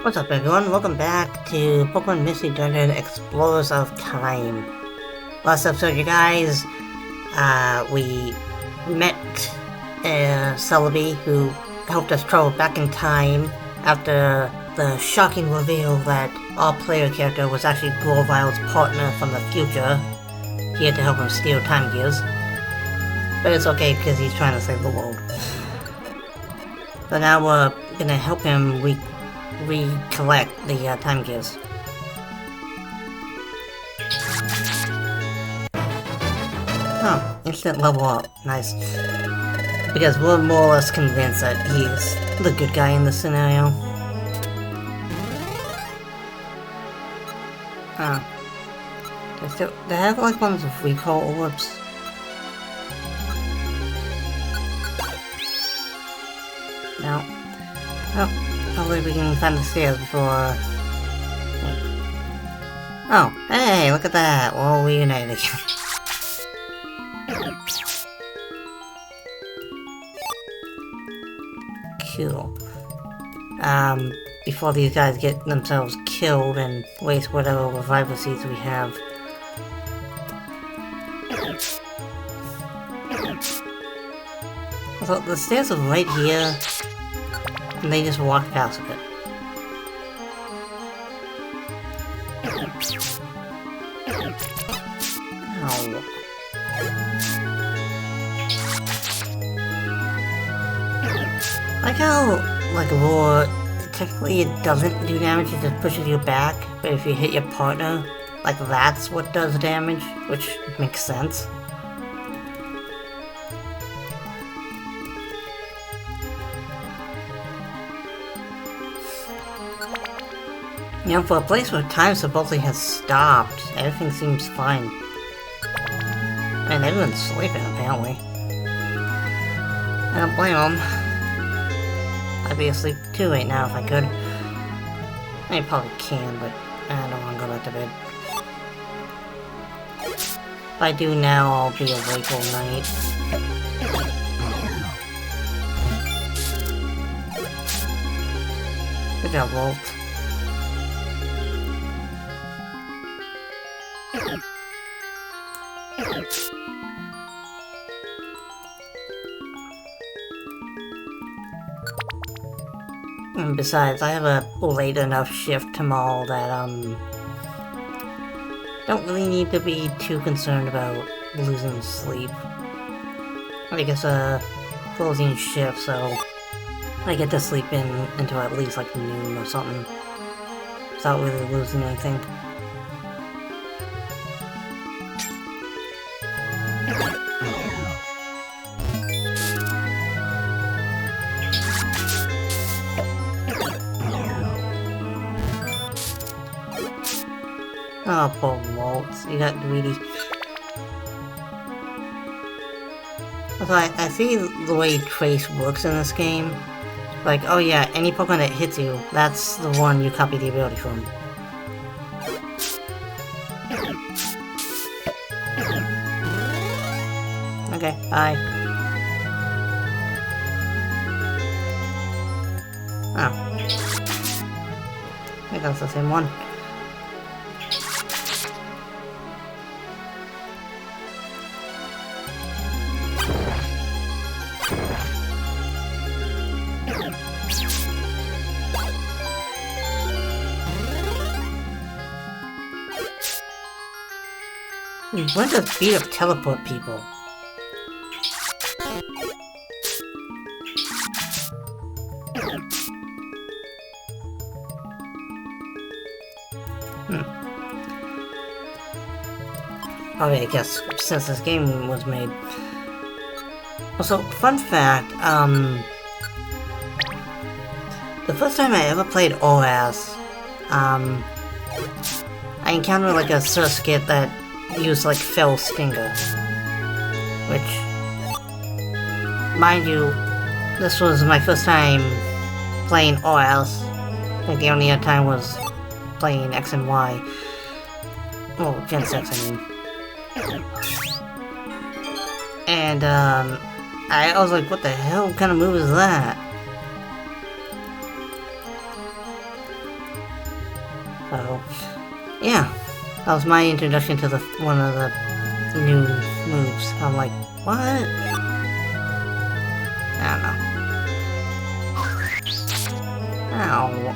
What's up everyone, welcome back to Pokemon Mystery Dungeon Explorers of Time. Last episode you guys, we met Celebi, who helped us travel back in time after the shocking reveal that our player character was actually Gorvile's partner from the future. He had to help him steal time gears. But it's okay because he's trying to save the world. So now we're gonna help him recollect the time gears. Oh, instant level up. Nice. Because we're more or less convinced that he's the good guy in this scenario. Huh. They have like ones with recall orbs. No. Oh, hopefully we can find the stairs before... Oh, hey, look at that! We're all reunited again. Cool. Before these guys get themselves killed and waste whatever revival seeds we have. So the stairs are right here. And they just walk past it. Ow. Like how, like, Roar, technically it doesn't do damage, it just pushes you back, but if you hit your partner, like that's what does damage, which makes sense. You know, for a place where time supposedly has stopped, everything seems fine. And everyone's sleeping, apparently. I don't blame them. I'd be asleep too right now if I could. I probably can, but I don't want to go back to bed. If I do now, I'll be awake all night. Good job, Walt. And besides, I have a late enough shift tomorrow that, don't really need to be too concerned about losing sleep. I guess closing shift, so I get to sleep in until at least like noon or something, without really losing anything. Oh, poor Walt, you got greedy. So I see the way Trace works in this game. Like, oh yeah, any Pokemon that hits you, that's the one you copy the ability from. Okay, bye. Oh. I think that's the same one. What does beat up teleport people? Probably, I guess, since this game was made. Also, fun fact, the first time I ever played OS, I encountered like a Surskit that used like Fell Stinger. Which, mind you, this was my first time playing OS. Like the only other time was playing X and Y. Well, Gen 6, I mean. And, I was like, what the hell kind of move is that? So, yeah, that was my introduction to one of the new moves. I'm like, what? I don't know. Ow.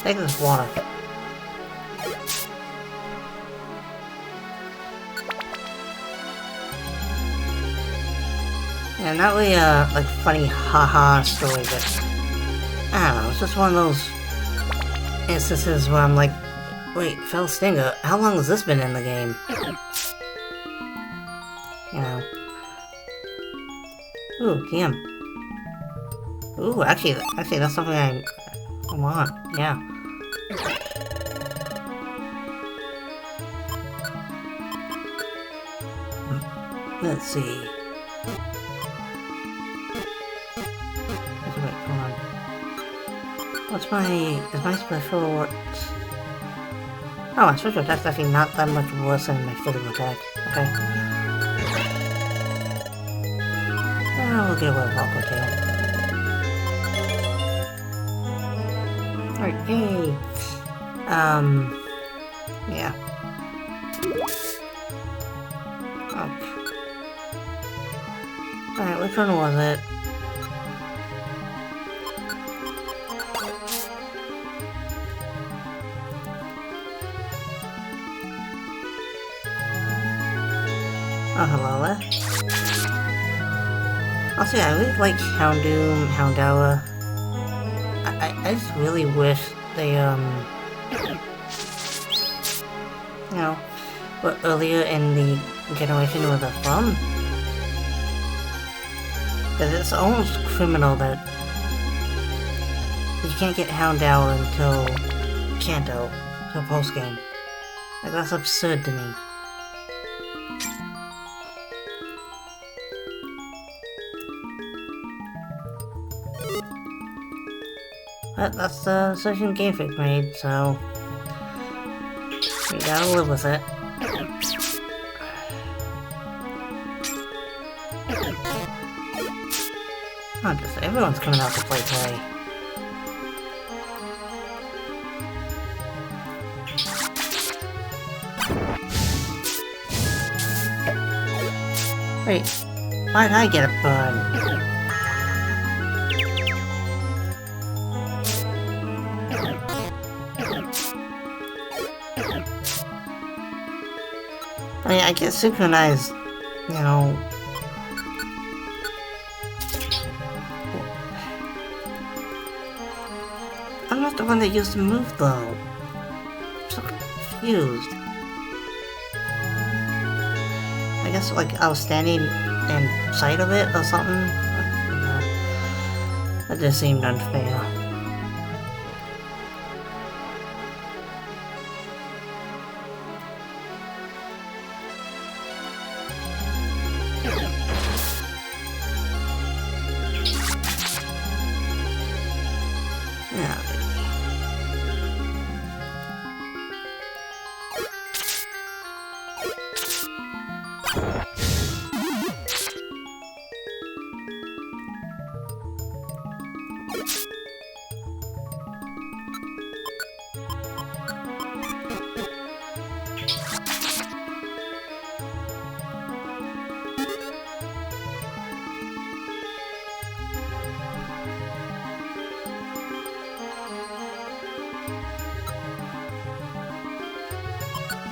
Take this water. Yeah, not really like funny haha story, but I don't know, it's just one of those instances where I'm like, wait, Fell Stinger, how long has this been in the game? You know. Ooh, TM. Ooh, actually, that's something I want, yeah. Let's see. Wait, hold on. Is my special... Oh, my special attack's actually not that much worse than my physical attack. Okay. We'll get away with Aqua Tail. Alright, yay! Yeah. Okay. Alright, which one was it? Oh, hello there. Also, yeah, I really like Houndoom, Houndour. I just really wish they, you know, were earlier in the generation where they're from. Because it's almost criminal that you can't get Houndour until Kanto, until post-game. Like, that's absurd to me. But that's the decision Game Freak made, so we gotta live with it. Not just everyone's coming out to play today. Wait, why'd I get a burn? I mean, I get synchronized, you know. I'm not the one that used the move, though. I'm so confused. I guess, like, I was standing in sight of it or something. That just seemed unfair. Yeah.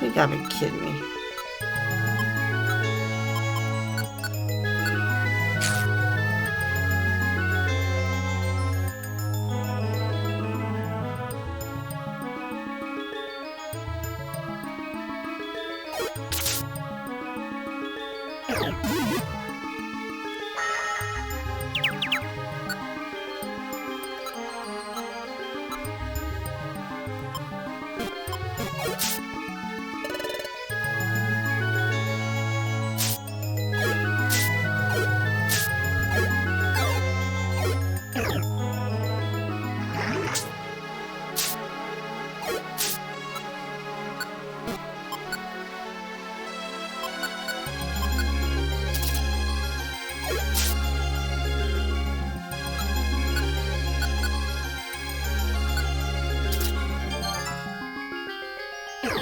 You gotta be kidding me.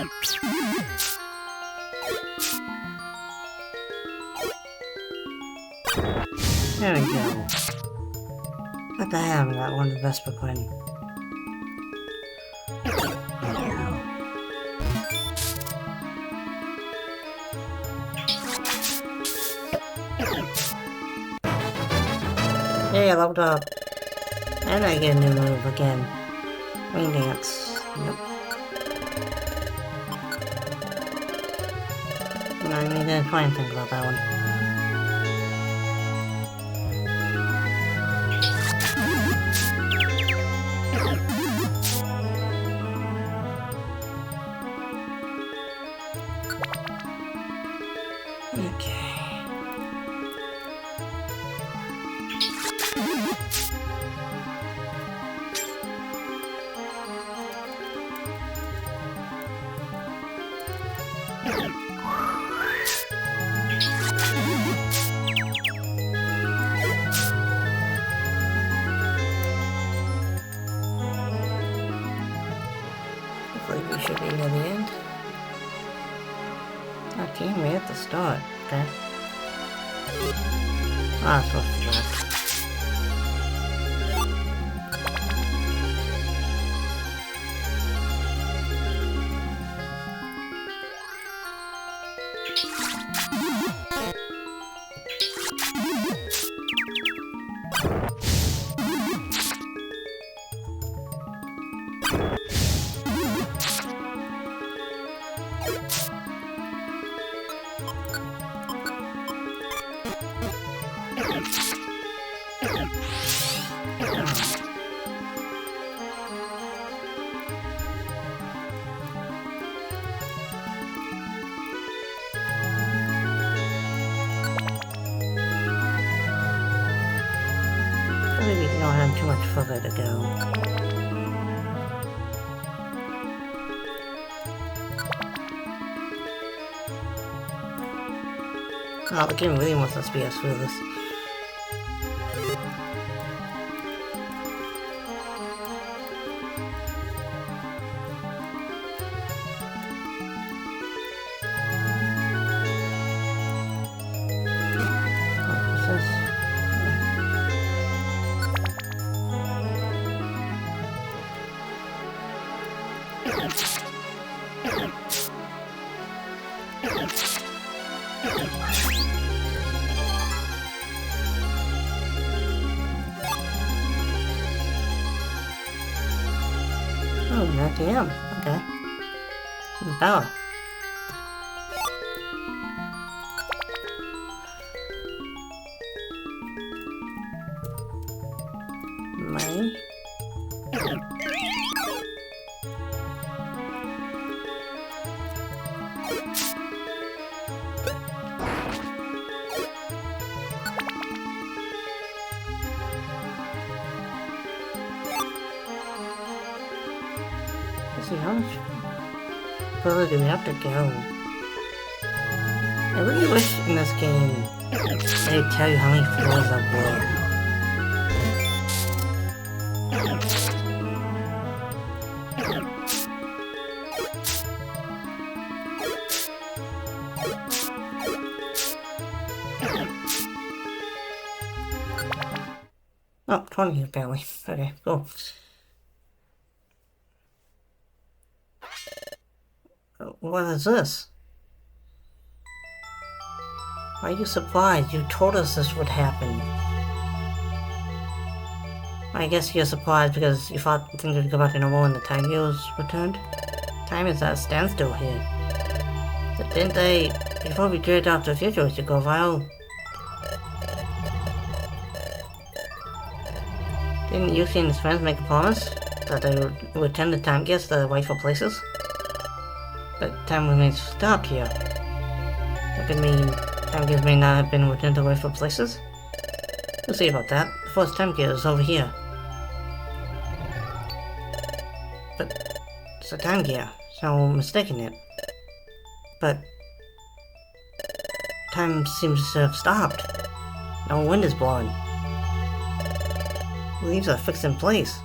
There we go. What the hell, that one Vespa Quinn? Hey, I leveled up. And I get a new move again. Wing dance. Yep. I need to try and think about that one. We should be near the end. Okay, we're at the start. Okay. Ah, it's what's left. Maybe we don't have too much further to go. Oh, the game really wants us to be us through this. Oh, not him. Okay. Bella. May. Let's see how much further do we have to go? I really wish in this game they'd tell you how many floors there were. Oh, 20 apparently. Okay, cool. What is this? Why are you surprised? You told us this would happen. I guess you're surprised because you thought things would go back to normal when the time was returned. Time is at a standstill here. So didn't they, before we drifted out to the future, we should go viral? Didn't Yuki and his friends make a promise that they would return the time gears to their rightful places? But time remains stopped here. That could mean time gears may not have been returned to rightful places? We'll see about that. The first time gear is over here. But it's a time gear, so I'm mistaking it. But time seems to have stopped. No wind is blowing. Leaves are fixed in place.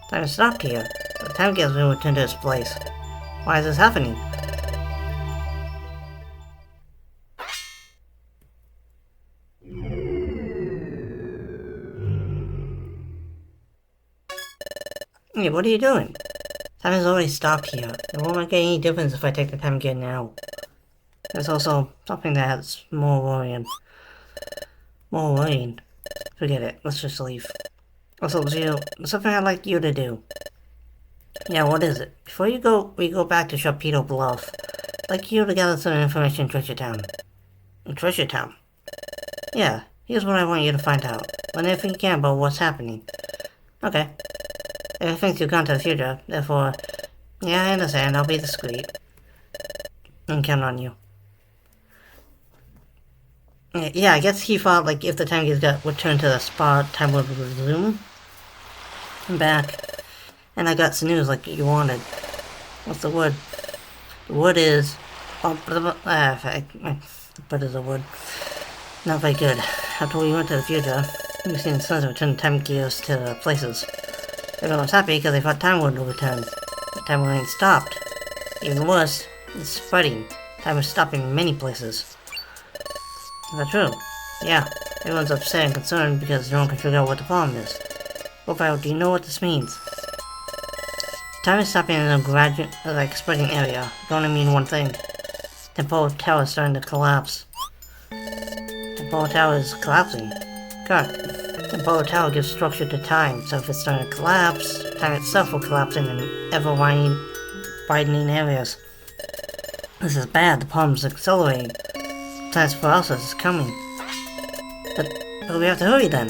Time has stopped here. The time gear has been returned to its place. Why is this happening? Hey, what are you doing? Time has already stopped here. It won't make any difference if I take the time again now. There's also something that's more worrying. More worrying. Forget it. Let's just leave. Also, Gio, there's something I'd like you to do. Yeah, what is it? Before we go back to Sharpedo Bluff. I'd like you to gather some information in Treasure Town. In Treasure Town? Yeah, here's what I want you to find out. Learn everything you can about what's happening. Okay. Everything's you've gone to the future, therefore... Yeah, I understand, I'll be discreet. And count on you. Yeah, I guess he thought, like, if the time gears got returned to the spot, time would resume. I'm back. And I got some news like you wanted. What's the word? The word is... but is a word. Not very good. After we went to the future, we've seen sons return time gears to the places. Everyone was happy because they thought time would return. But time ain't stopped. Even worse, it's spreading. Time is stopping in many places. Is that true? Yeah. Everyone's upset and concerned because no one can figure out what the problem is. Profile, do you know what this means? Time is stopping in a gradual, spreading area. It can only mean one thing. Temporal Tower is starting to collapse. Temporal Tower is collapsing. Correct. Temporal Tower gives structure to time, so if it's starting to collapse, time itself will collapse in ever-widening areas. This is bad. The problem's accelerating. Time's process is coming. But we have to hurry then.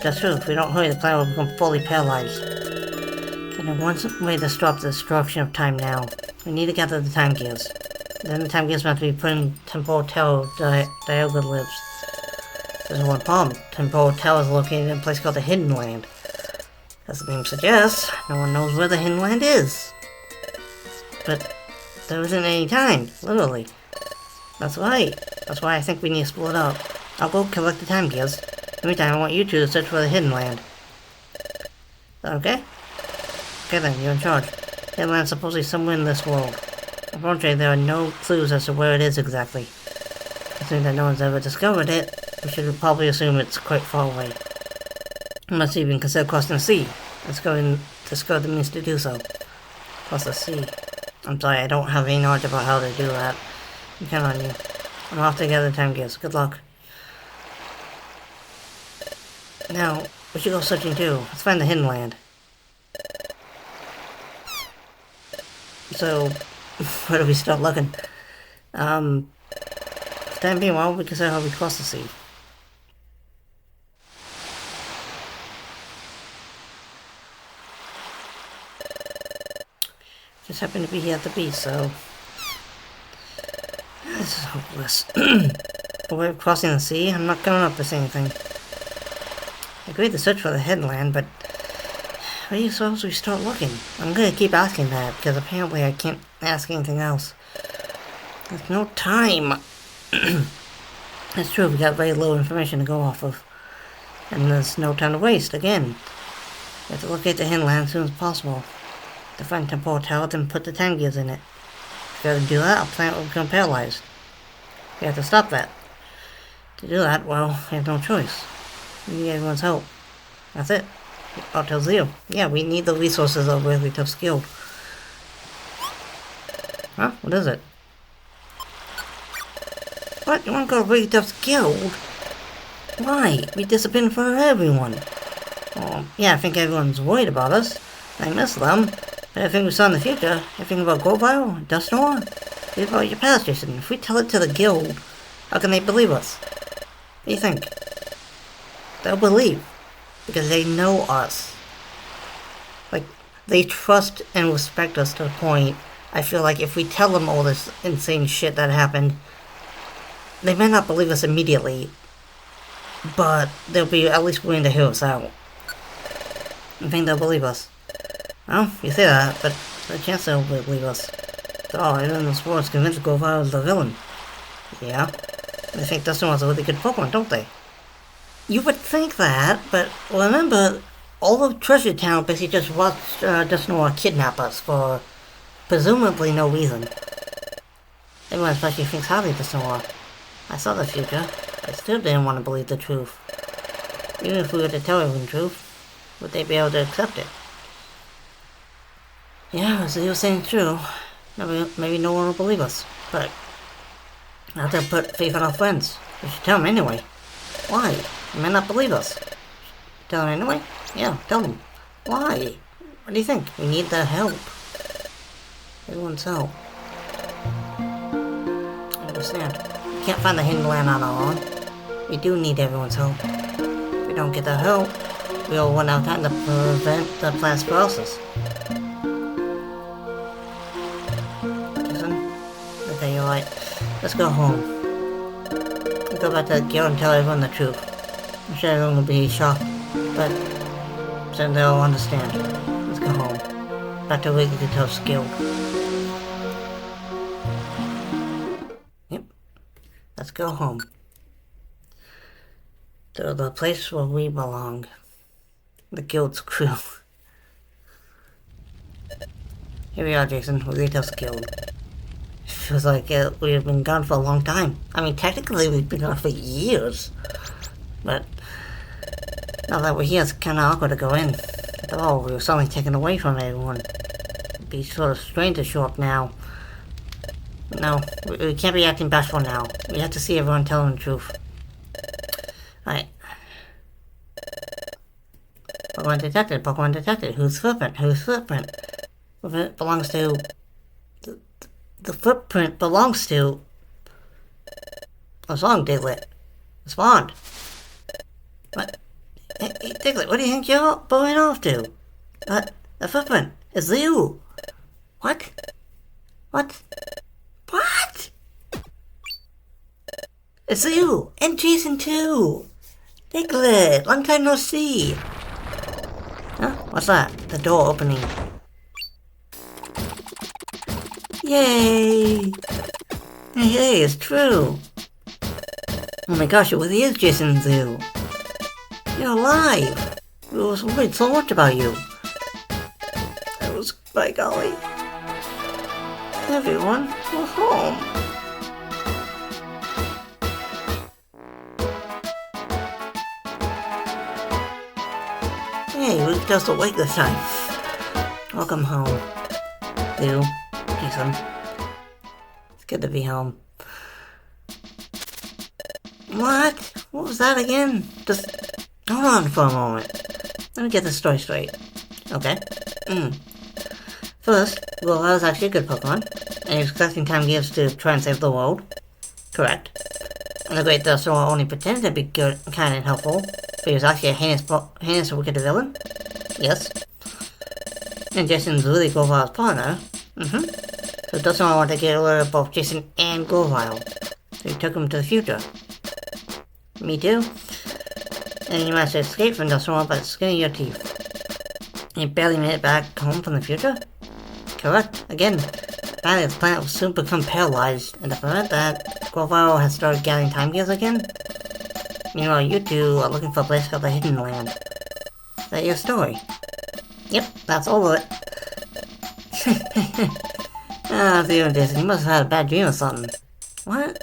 That's true. If we don't hurry, the planet will become fully paralyzed. And there's one way to stop the destruction of time now. We need to gather the time gears. Then the time gears must be put in Temporal Tower diagonals. There's one problem. Temporal Tower is located in a place called the Hidden Land. As the name suggests, no one knows where the Hidden Land is. But there isn't any time, literally. That's right. That's why I think we need to split up. I'll go collect the time gears. In the meantime, I want you two to search for the Hidden Land. Okay? Okay then, you're in charge. The Hidden Land's supposedly somewhere in this world. Unfortunately, there are no clues as to where it is exactly. Assuming that no one's ever discovered it, we should probably assume it's quite far away. Unless you even consider crossing the sea. Let's go and discover the means to do so. Cross the sea. I'm sorry, I don't have any knowledge about how to do that. I count on you. I'm off to gather time gears. Good luck. Now, we should go searching too. Let's find the Hidden Land. So, where do we start looking? For the time being, well, we consider how we cross the sea. Just happen to be here at the beach, so... This is hopeless. A way of crossing the sea? I'm not coming up to say anything. I agreed to search for the headland, but... Where do you suppose we start looking? I'm gonna keep asking that, because apparently I can't ask anything else. There's no time! That's true, we got very little information to go off of. And there's no time to waste, again. We have to locate the hinterland as soon as possible. To find Temporal Tower, then put the time gears in it. If we have to do that, our planet will become paralyzed. We have to stop that. To do that, well, we have no choice. We need everyone's help. That's it. I'll tell Zio. Yeah, we need the resources of really tough skill. Huh? What is it? What? You want to go to really tough skilled? Why? We disappeared in front of everyone. Yeah, I think everyone's worried about us. I miss them. But everything we saw in the future, everything about Grovile, Dustnor, everything about your past, Jason. If we tell it to the guild, how can they believe us? What do you think? They'll believe. Because they know us. Like, they trust and respect us to the point, I feel like if we tell them all this insane shit that happened, they may not believe us immediately, but they'll be at least willing to hear us out. I think they'll believe us. Well, you say that, but the chance they'll believe us. Oh, everyone in the sports convinced Grovile is the villain. Yeah. They think Dustin was a really good Pokemon, don't they? You would think that, but remember, all of Treasure Town basically just watched Dustin kidnap us for presumably no reason. Everyone especially thinks highly of Dusnoir. I saw the future. I still didn't want to believe the truth. Even if we were to tell everyone the truth, would they be able to accept it? Yeah, as you were saying, true. Maybe no one will believe us, but I have to put faith in our friends. We should tell them anyway. Why? They may not believe us. Tell them anyway? Yeah, tell them. Why? What do you think? We need their help. Everyone's help. I understand. We can't find the hidden land on our own. We do need everyone's help. If we don't get their help, we'll run out of time to prevent the plant's paralysis. Okay, you're right. Let's go home. Let's go back to the guild and tell everyone the truth. I'm sure everyone will be shocked, but then they'll understand. Let's go home. Back to Wigglytuff's guild. Yep. Let's go home. To the place where we belong. The guild's crew. Here we are, Jason. Wigglytuff's guild. Feels like we've been gone for a long time. I mean, technically we've been gone for years. But now that we're here, it's kind of awkward to go in. After all, we were suddenly taken away from everyone. It'd be sort of strange to show up now. No, we can't be acting bashful now. We have to see everyone telling the truth. Alright. Pokemon detected, Pokemon detected. Whose footprint? Whose footprint? It belongs to... The footprint belongs to... What's wrong, Diglett? Respond. What? Hey, Diglett, what do you think you're going off to? The footprint is you. What? What? What? It's you! And Jason too! Diglett, long time no see! Huh? What's that? The door opening. Yay! Hey, it's true! Oh my gosh, it really is Jason Zoo! You're alive! We was worried so much about you! That was, by golly... Everyone, we're home! Hey, we just awake this time! Welcome home, Lou. Jason. It's good to be home. What? What was that again? Just hold on for a moment. Let me get this story straight. Okay. First, well, that was actually a good Pokemon, and he was collecting time gifts to try and save the world. Correct. And the Great Dusnoir only pretended to be good, kind, and helpful, but he was actually a heinous wicked villain. Yes. And Jason's really Govile's partner. So Dusnoir wanted to get rid of both Jason and Grovile. So he took him to the future. Me too. And you managed to escape from Dusnoir by the skin of your teeth. And you barely made it back home from the future? Correct. Again, apparently this planet will soon become paralyzed, and to prevent that, Grovile has started gathering time gears again. Meanwhile, you two are looking for a place called the Hidden Land. Is that your story? Yep, that's all of it. Theo and Jason, you must have had a bad dream or something. What?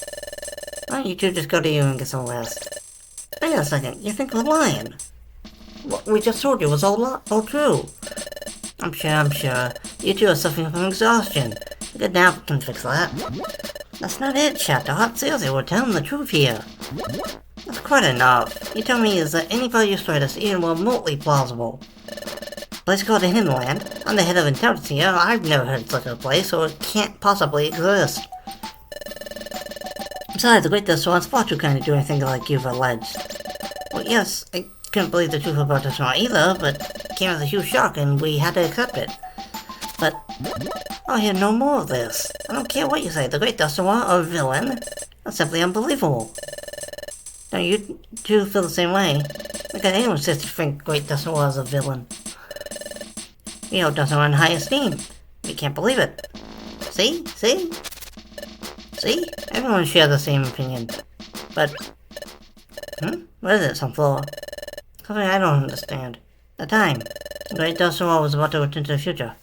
Why don't you two just go to you and get some rest? Wait a second, you think we're lying? What we just told you was all true. I'm sure. You two are suffering from exhaustion. A good nap can fix that. That's not it, Chatdog. Seriously, we're telling the truth here. That's quite enough. You tell me, is there any part of your story that's even remotely plausible? A place called the Hidden Land. I'm the head of intelligence here. I've never heard of such a place, so it can't possibly exist. Besides, the Great Dusnoir's far too kind to do anything like you've alleged. Well, yes, I couldn't believe the truth about Dusnoir either, but it came as a huge shock and we had to accept it. But I'll hear no more of this. I don't care what you say, the Great Dusnoir or a villain. That's simply unbelievable. Don't you two feel the same way? How can anyone sit to think Great Dusnoir is a villain? We hold Dusnoir in high esteem. We can't believe it. See? See? See? Everyone shares the same opinion. But... What is it, some flaw? Something I don't understand. The time. The Great Dusnoir was about to return to the future.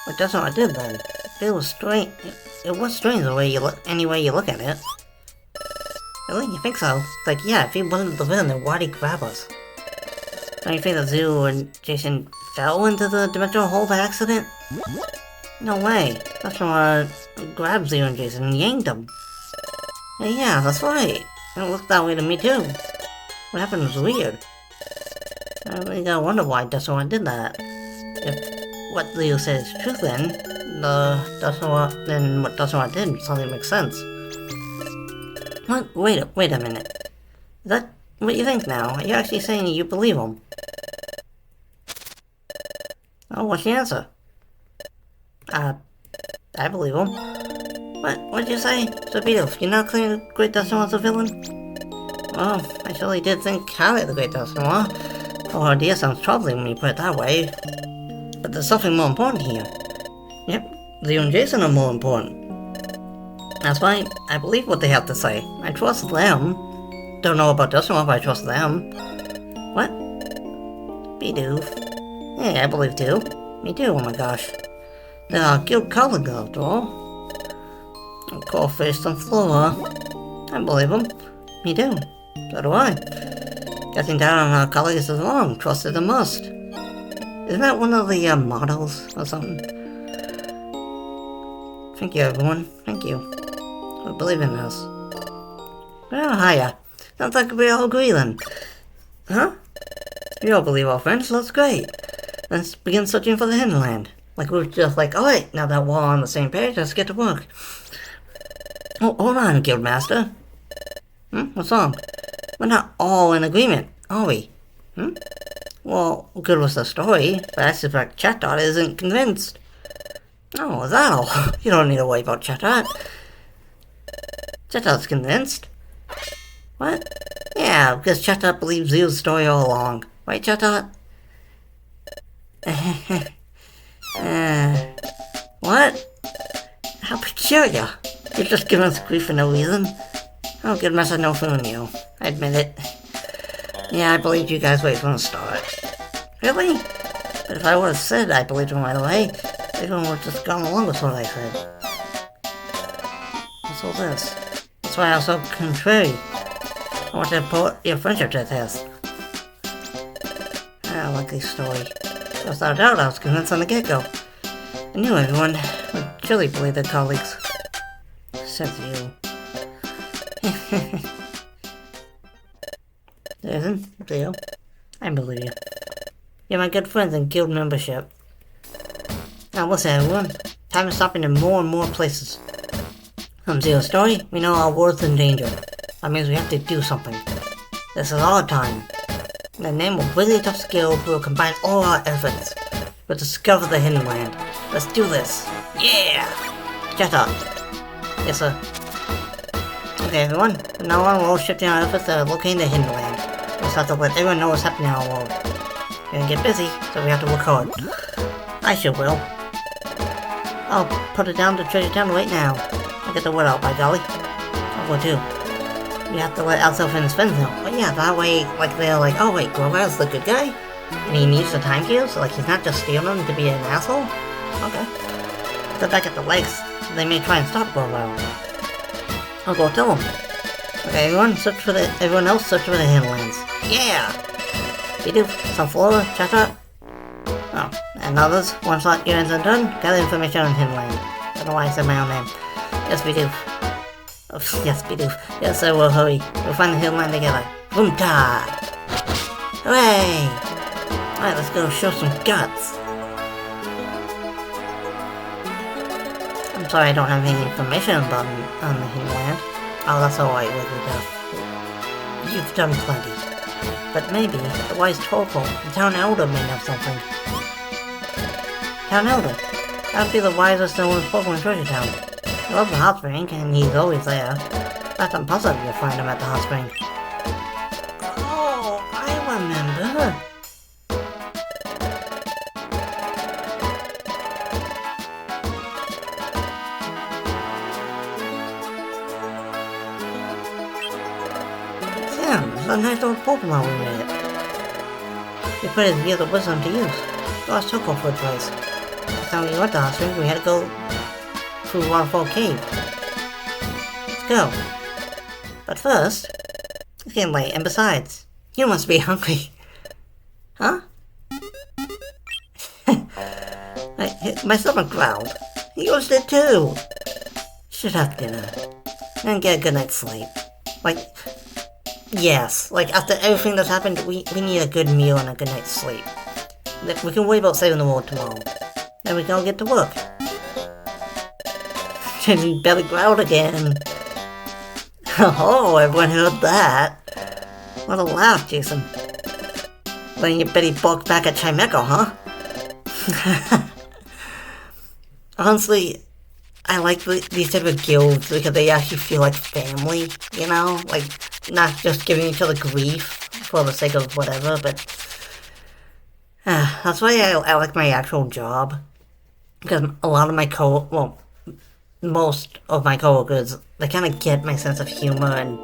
But that's what I did then. It was strange. It was strange the way you look. Any way you look at it. Really? You think so? It's like, yeah, if he wasn't the villain, then why'd he grab us? Don't you think that Zoo and Jason fell into the dimensional hole by accident? No way. That's when grabbed Zoo and Jason and yanked them. Yeah, that's right. It looked that way to me too. What happened was weird. I really gotta wonder why Dustin did that. If what Leo said is true, then what Dustin did suddenly makes sense. What? Wait a minute. Is that what you think now? Are you actually saying you believe him? Oh, what's the answer? I believe him. What'd you say? So, Beatles, you're not claiming the Great Dustin was a villain? Well, I surely did think highly of the Great Dustin. Oh, idea sounds troubling when you put it that way. But there's something more important here. Yep, Leo and Jason are more important. That's why I believe what they have to say. I trust them. Don't know about Dustin, but I trust them. What? Bidoof. Hey, I believe too. Me too, oh my gosh. They are cute colleagues after all. Crawfish and Flora. I believe them. Me too. So do I. Getting down on our colleagues is wrong. Trust is a must. Isn't that one of the models or something? Thank you, everyone. Thank you for believing in us. Well, hiya. Sounds like we all agree then. Huh? You all believe our friends? That's great. Let's begin searching for the hidden land. Like we're just like, alright, now that we're all on the same page, let's get to work. Oh, hold on, Guildmaster. What's wrong? We're not all in agreement, are we? Well, good was the story, but I suspect Chatdot isn't convinced. Oh, is that all? You don't need to worry about Chatdot. Chatdot's convinced. What? Yeah, because Chatdot believes Zeo's story all along. Right, Chatdot? What? How peculiar. You're just giving us grief for no reason. Oh, good mess of no fooling you. I admit it. Yeah, I believed you guys right from the start. Really? But if I would have said I believed him right away, everyone would have just gone along with what I said. What's all this? That's why I was so contrary. I wanted to put your friendship to the test. I like this story. Without a doubt, I was convinced on the get-go. I knew everyone would surely believe their colleagues. Except you. Jason, Theo, I believe you. You're my good friends in guild membership. Now listen, everyone. Time is stopping in more and more places. From Zero's story, we know our world's in danger. That means we have to do something. This is our time. In the name of really tough skill, we will combine all our efforts. We'll discover the hidden land. Let's do this. Yeah! Shut up. Yes, sir. Okay, everyone. From now on, we're all shifting our efforts to locating the hidden land. We just have to let everyone know what's happening in our world. We're gonna get busy, so we have to work hard. I sure will. I'll put it down to Treasure Town right now. I'll get the word out, by golly. I'll go too. We have to let ourselves and his friends know. But yeah, that way, like, they're like, oh wait, Grover's the good guy? And he needs the time cube, so like, he's not just stealing them to be an asshole? Okay. They're back at the lakes, so they may try and stop Grover. I'll go tell them. Okay, everyone else search for the hidden lands. Yeah! Bidoof, Sunflora, Chatdot. Oh, and others, once your ends are done, gather information on hidden land. I don't know why I said my own name. Yes, Bidoof. Oh, yes, Bidoof. Yes, sir, we'll hurry. We'll find the hidden land together. Boom-ta! Hooray! Alright, let's go show some guts. I'm sorry I don't have any information about on the hidden land. Oh, that's alright, Wiggly Duff. You've done plenty. But maybe the wise Torkoal, the town elder, may know something. Town elder? That would be the wisest and most Pokemon Treasure Town. I love the hot spring, and he's always there. That's impossible you'll find him at the hot spring. Oh, I remember. Sam, the nice old Pokemon we met. He put his years of wisdom to use. So ask Choco for advice. time we went to hot springs, we had to go through Waterfall Cave. Let's go. But first, it's getting late, and besides, you must be hungry. Huh? My stomach growled. Yours did too. Should have dinner. And get a good night's sleep. Like, yes. Like, after everything that's happened, we need a good meal and a good night's sleep. We can worry about saving the world tomorrow. Then we can all get to work. And he belly growled again. Oh, everyone heard that. What a laugh, Jason. Letting your Betty bark back at Chimeco, huh? Honestly, I like these type of guilds because they actually feel like family, you know? Like, not just giving each other grief for the sake of whatever, but... that's why I like my actual job. Because a lot of my most of my coworkers, they kind of get my sense of humor, and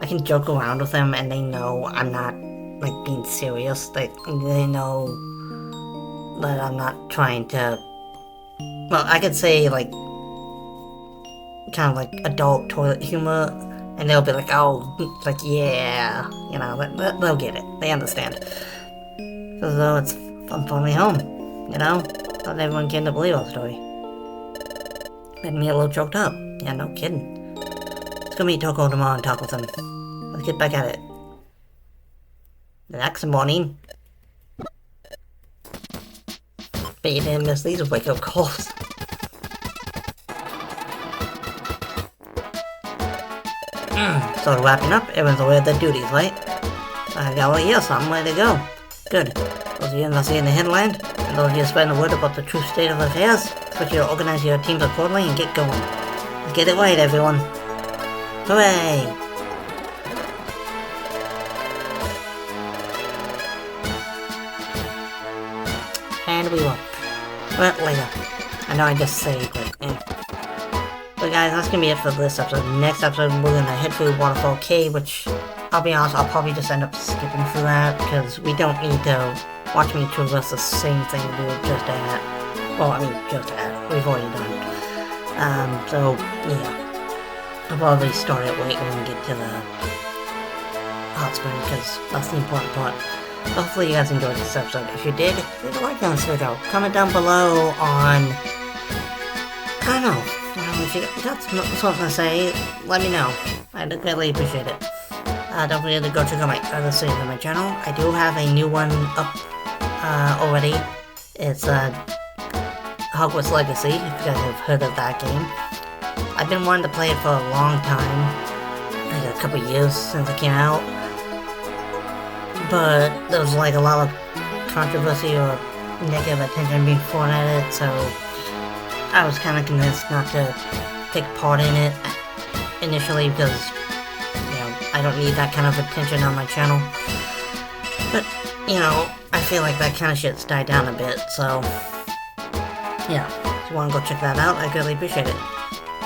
I can joke around with them, and they know I'm not, like, being serious. They know that I'm not trying to... Well, I could say, like, kind of like adult toilet humor, and they'll be like, oh, like, yeah, you know, they'll get it. They understand. So it's fun for me home, you know? Not everyone came to believe our story. Made me a little choked up. Yeah, no kidding. Let's go meet Toko tomorrow and talk with him. Let's get back at it. The next morning... Bet you didn't miss these wake-up calls. So wrapping up, everyone's aware of their duties, right? I gotta let you know something, way to go. Good. Those of you invested in the headland, and those of you spreading the word about the true state of affairs, expect you to organize your teams accordingly and get going. Let's get it right, everyone. Hooray! And we will. But later. I know I just say, but But guys, that's gonna be it for this episode. Next episode, we're gonna head through Waterfall Cave, which, I'll be honest, I'll probably just end up skipping through that, because we don't need to watch me traverse the same thing we were just at. Well, I mean, just at. We've already done. So, yeah. I'll probably start it late when we get to the hot spring, because that's the important part. Hopefully you guys enjoyed this episode. If you did, leave a like on this video. Comment down below on... I don't know. If you got something to say, let me know. I'd greatly appreciate it. Don't forget to go check out my other series on my channel. I do have a new one up already. It's Hogwarts Legacy, if you guys have heard of that game. I've been wanting to play it for a long time. Like a couple years since it came out. But there was like a lot of controversy or negative attention being thrown at it, so I was kind of convinced not to take part in it initially because, you know, I don't need that kind of attention on my channel. But, you know, I feel like that kind of shit's died down a bit, so yeah, if you want to go check that out, I greatly appreciate it.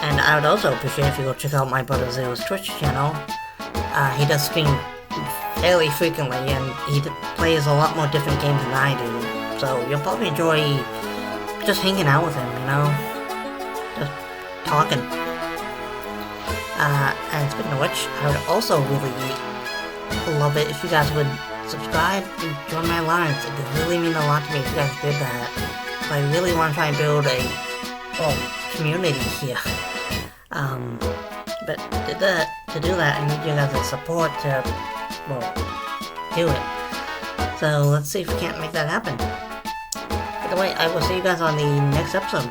And I would also appreciate if you go check out my brother Zero's Twitch channel. He does stream fairly frequently, and he plays a lot more different games than I do, so you'll probably enjoy just hanging out with him, you know? Just talking. And speaking of which, I would also really love it if you guys would subscribe and join my alliance. It would really mean a lot to me if you guys did that. I really want to try and build a community here. But to do that, I need you guys' support to, well, do it. So let's see if we can't make that happen. By the way, I will see you guys on the next episode.